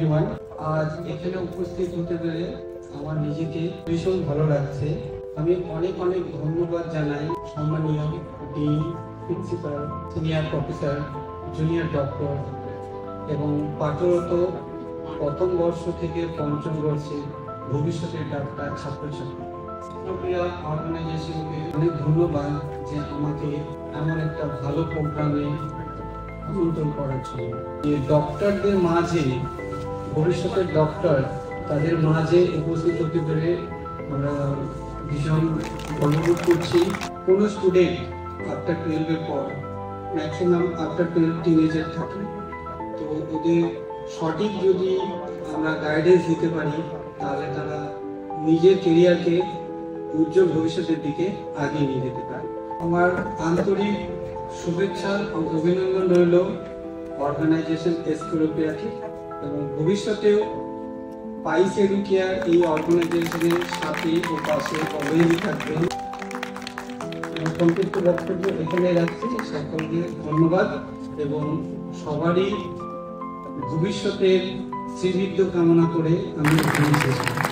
Everyone, আজ এখানে উপস্থিত হতে পেরে আমার নিজেকে ভীষণ ভালো লাগছে। আমি অনেক অনেক ধন্যবাদ জানাই সম্মানীয় dean, principal, senior professor, junior doctor এবং পাঠরত প্রথম বর্ষ থেকে পঞ্চম বর্ষে ভবিষ্যতের ডাক্তার ছাত্রছাত্রী অর্গানাইজেশনকে অনেক ধন্যবাদ যে আমাকে এমন একটা ভালো প্রোগ্রামে আমন্ত্রণ করার জন্য। ডক্টরদের মাঝে, ভবিষ্যতের ডক্টর তাদের মাঝে উপস্থিত হতে পেরে আমরা ভীষণ গর্ববোধ করছি। কোনো স্টুডেন্ট আফটার 12-এর পর ম্যাক্সিমাম আফটার 12 টিনেজার থাকে, তো ওদের সঠিক যদি আমরা গাইডেন্স দিতে পারি তাহলে তারা নিজের কেরিয়ারকে উজ্জ্বল ভবিষ্যতের দিকে এগিয়ে নিয়ে যেতে পারে। আমার আন্তরিক শুভেচ্ছা ও অভিনন্দন রইল অর্গানাইজেশন এসক্লেরোপিয়াটিক এবং ভবিষ্যতেও পাইস এডুকেয়ার এই অর্গানাইজেশনের সাথে ও পাশে অবহেলিত থাকবে। সংক্ষিপ্ত বক্তব্য এখানে রাখছি। সকলকে ধন্যবাদ এবং সবারই ভবিষ্যতের শ্রীবৃদ্ধ কামনা করে আমি এখানে শেষ করছি।